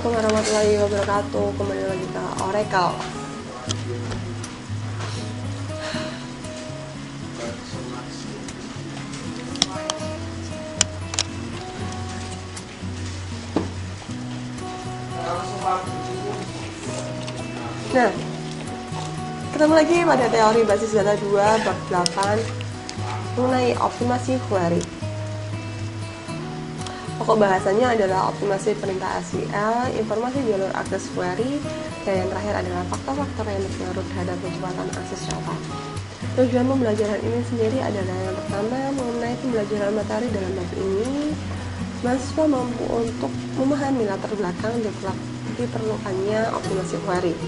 Assalamualaikum warahmatullahi wabarakatuh. Kembali lagi ke Oracle. Nah, ketemu lagi pada teori basis data 2 bab 8 mengenai optimasi query. Pokok bahasanya adalah optimasi perintah SQL, informasi jalur akses query, dan yang terakhir adalah faktor-faktor yang berpengaruh terhadap kecepatan akses data. Tujuan pembelajaran ini sendiri adalah yang pertama mengenai pembelajaran materi dalam bab ini. Mahasiswa mampu untuk memahami latar belakang diperlukannya optimasi query.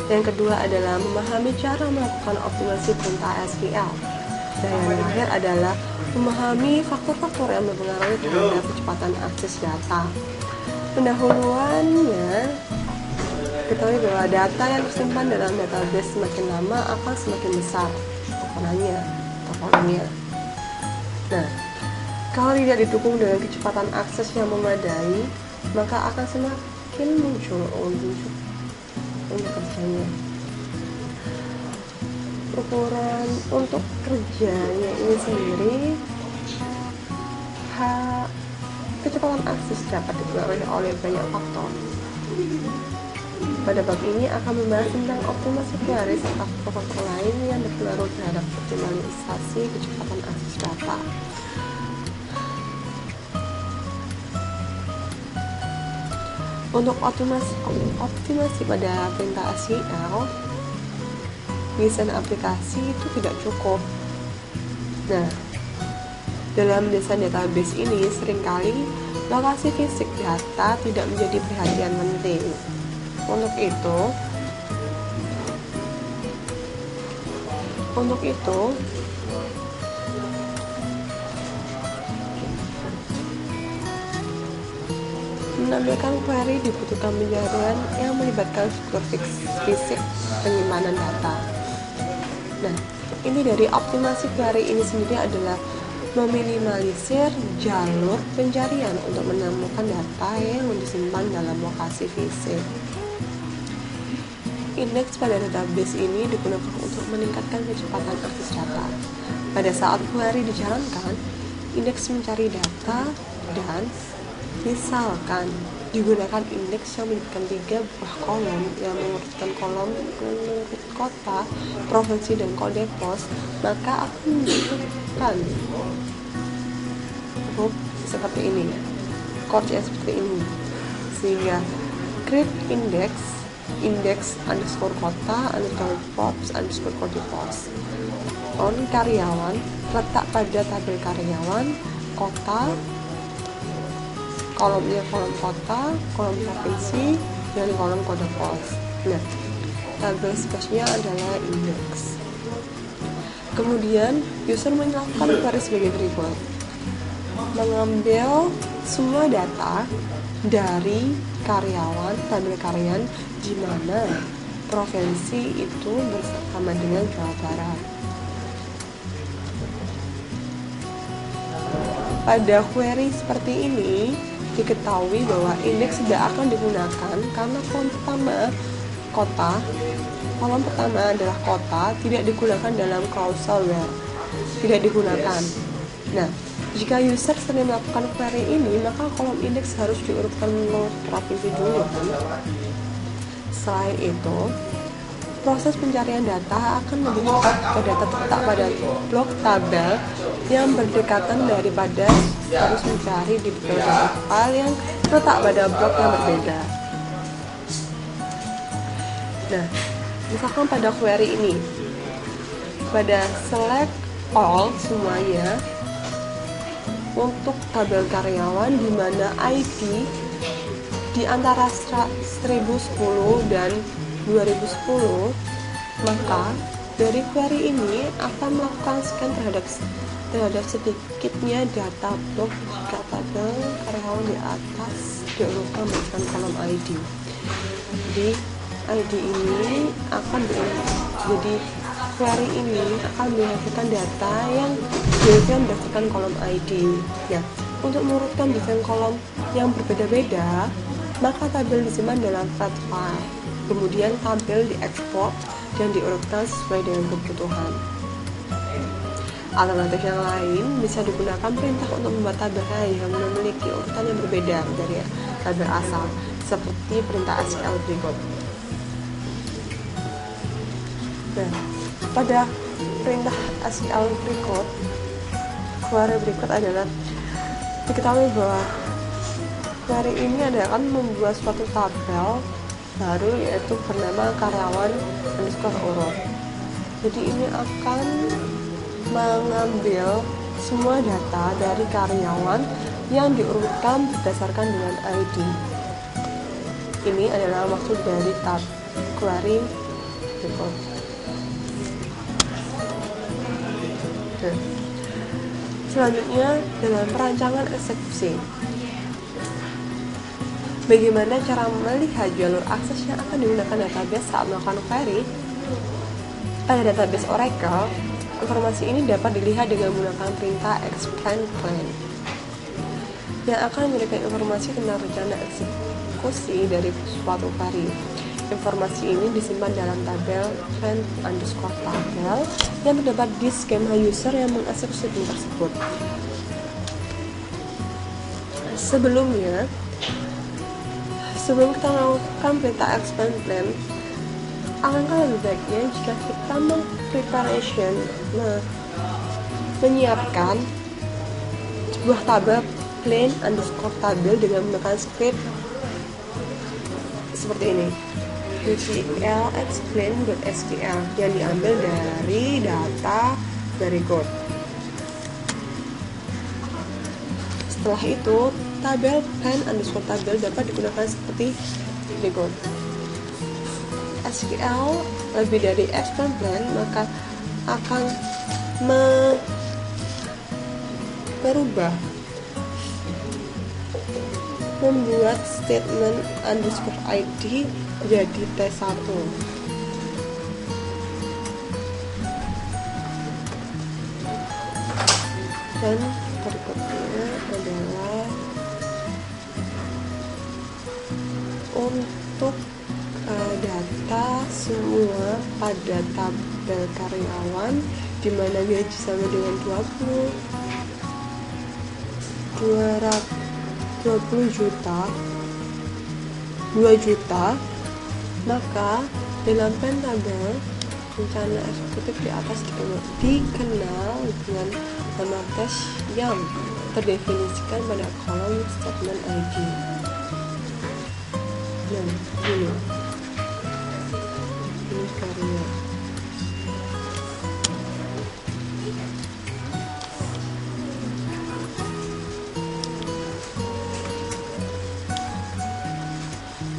Yang kedua adalah memahami cara melakukan optimasi perintah SQL. Dan yang terakhir adalah memahami faktor-faktor yang berpengaruh terhadap kecepatan akses data. Pendahuluannya, ketahui bahwa data yang tersimpan dalam database semakin lama akan semakin besar ukurannya atau kolomnya. Nah, kalau tidak didukung dengan kecepatan akses yang memadai, maka akan semakin muncul untuk kerjanya. Ukuran untuk kerjanya ini sendiri, kecepatan akses dapat dipengaruhi oleh banyak faktor. Pada bab ini akan membahas tentang optimasi query serta faktor-faktor lain yang berpengaruh terhadap optimalisasi kecepatan akses data. Untuk optimasi pada perintah SQL, desain aplikasi itu tidak cukup. Nah, dalam desain database ini seringkali lokasi fisik data tidak menjadi perhatian penting. Untuk itu menampilkan query dibutuhkan pencarian yang melibatkan struktur fisik penyimpanan data. Nah, ini dari optimasi query ini sendiri adalah meminimalisir jalur pencarian untuk menemukan data yang disimpan dalam lokasi fisik. Indeks pada database ini digunakan untuk meningkatkan kecepatan akses data. Pada saat query dijalankan, indeks mencari data dan misalkan digunakan indeks yang menyebutkan 3 buah kolom yang mengurutkan kolom menurut kota, provinsi, dan kode pos, maka akan membutuhkan huruf seperti ini, chord seperti ini, sehingga create index underscore kota underscore props underscore kode pos on karyawan, letak pada tabel karyawan, kota, kolomnya kolom kota, kolom provinsi, dan kolom kode pos. Nah, tabel space-nya adalah index. Kemudian, user melakukan query sebagai berikut. Mengambil semua data dari karyawan, tabel karyawan, di mana provinsi itu bersama dengan Jawa Barat. Pada query seperti ini, diketahui bahwa indeks tidak akan digunakan karena kolom pertama adalah kota, tidak digunakan dalam causal where, tidak digunakan. Nah, jika user sering melakukan query ini, maka kolom indeks harus diurutkan menurut provinsi dulu. Selain itu, proses pencarian data akan lebih cepat jika data terletak pada blok tabel yang berdekatan daripada harus mencari di beberapa file yang terletak pada blok yang berbeda. Nah, misalkan pada query ini, pada select all semuanya untuk tabel karyawan di mana ID di antara 1010 dan 2010, maka dari query ini akan melakukan scan terhadap sedikitnya data blok jika tabel karyawan di atas diurutkan berdasarkan kolom ID. Jadi ID ini akan jadi query ini akan menghasilkan data yang diurutkan berdasarkan kolom ID. Ya, untuk mengurutkan desain kolom yang berbeda-beda, maka tabel disimpan dalam flat file. Kemudian tabel diekspor dan diurutkan sesuai dengan kebutuhan. Alternatif yang lain bisa digunakan perintah untuk membuat tabel yang memiliki urutan yang berbeda dari tabel asal, seperti perintah SQL berikut. Nah, pada perintah SQL berikut, query berikut adalah diketahui bahwa query ini akan membuat suatu tabel baru, yaitu bernama karyawan underscore urut. Jadi ini akan mengambil semua data dari karyawan yang diurutkan berdasarkan dengan ID. Ini adalah maksud dari tab query berikut. Selanjutnya, dalam perancangan eksekusi, bagaimana cara melihat jalur akses yang akan digunakan database saat melakukan query? Pada database Oracle, informasi ini dapat dilihat dengan menggunakan perintah explain plan yang akan memberikan informasi tentang rencana eksekusi dari suatu query. Informasi ini disimpan dalam tabel plan underscore tabel yang terdapat di skema user yang mengeksekusi tim tersebut. Sebelum kita melakukan perintah explain plan, alangkah lebih baiknya jika kita menyiapkan sebuah tabel plan underscore tabel dengan menggunakan script seperti ini, UTL explain.sql yang diambil dari data berikut. Setelah itu, tabel plan underscore tabel dapat digunakan seperti berikut. SQL lebih dari explain plan, maka akan membuat statement underscore ID jadi T1. Dan berikutnya adalah untuk data semua pada tabel karyawan di mana gaji sama dengan 2 juta, maka dalam pen tabel rencana eksekutif di atas dikenal dengan nama tes yang terdefinisikan pada kolom statement ID. Nah, ini karya.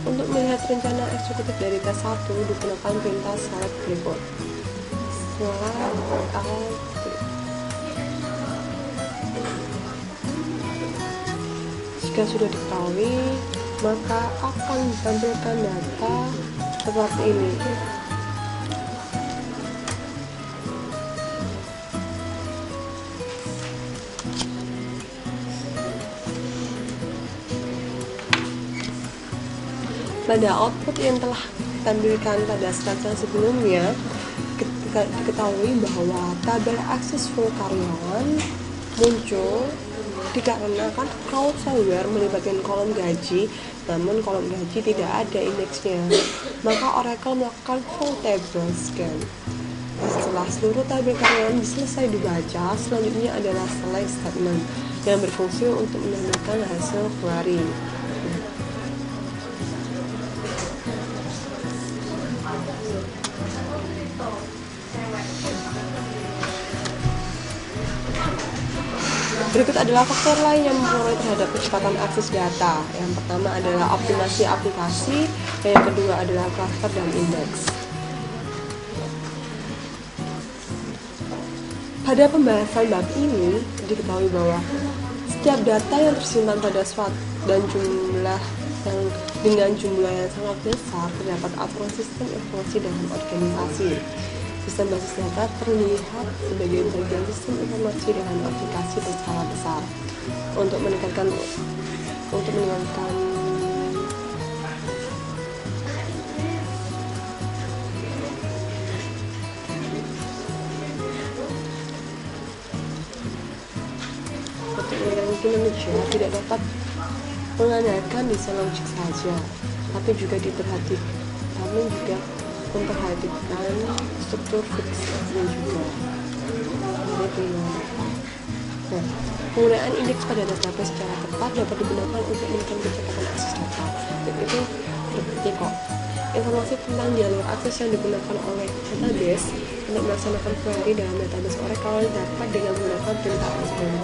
Untuk melihat rencana eksekutif dari tes 1 digunakan perintah select berikut. Jika sudah diketahui, maka akan ditampilkan data seperti ini. Pada output yang telah ditampilkan pada slide yang sebelumnya, diketahui bahwa tabel akses full karyawan muncul dikarenakan crowdsourcing melibatkan kolom gaji, namun kolom gaji tidak ada indeksnya. Maka Oracle melakukan full table scan. Setelah seluruh tabel karyawan selesai dibaca, selanjutnya adalah select statement yang berfungsi untuk menampilkan hasil query. Berikut adalah faktor lain yang mempengaruhi terhadap kecepatan akses data. Yang pertama adalah optimasi aplikasi, dan yang kedua adalah cluster dan indeks. Pada pembahasan bab ini, diketahui bahwa setiap data yang tersimpan pada suatu dan dengan jumlah yang sangat besar terdapat aturan sistem informasi dalam organisasi. Sistem basis data terlihat sebagai bagian sistem informasi dengan aplikasi berskala besar. Untuk meningkatkan kinerja tidak dapat mengandalkan desain logik saja, tapi juga memperhatikan struktur fiksnya juga. Nah, penggunaan indeks pada database secara tepat dapat digunakan untuk menekan kecepatan akses data. Dan itu terbukti kok. Informasi tentang jalur akses yang digunakan oleh database untuk melaksanakan query dalam database Oracle dapat dengan menggunakan perintah SQL.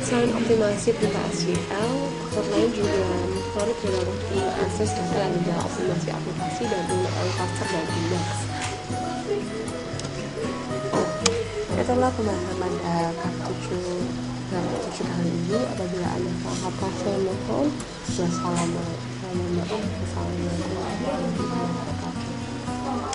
Selain optimasi perintah SQL, faktor lain juga mempengaruhi dalam penggunaan akses data dan juga optimasi aplikasi dan penggunaan cluster dan indeks. Itulah pembahasan pada bab 7 kali ini. Apabila ada salah kata saya mohon. Wassalamualaikum warahmatullahi wabarakatuh.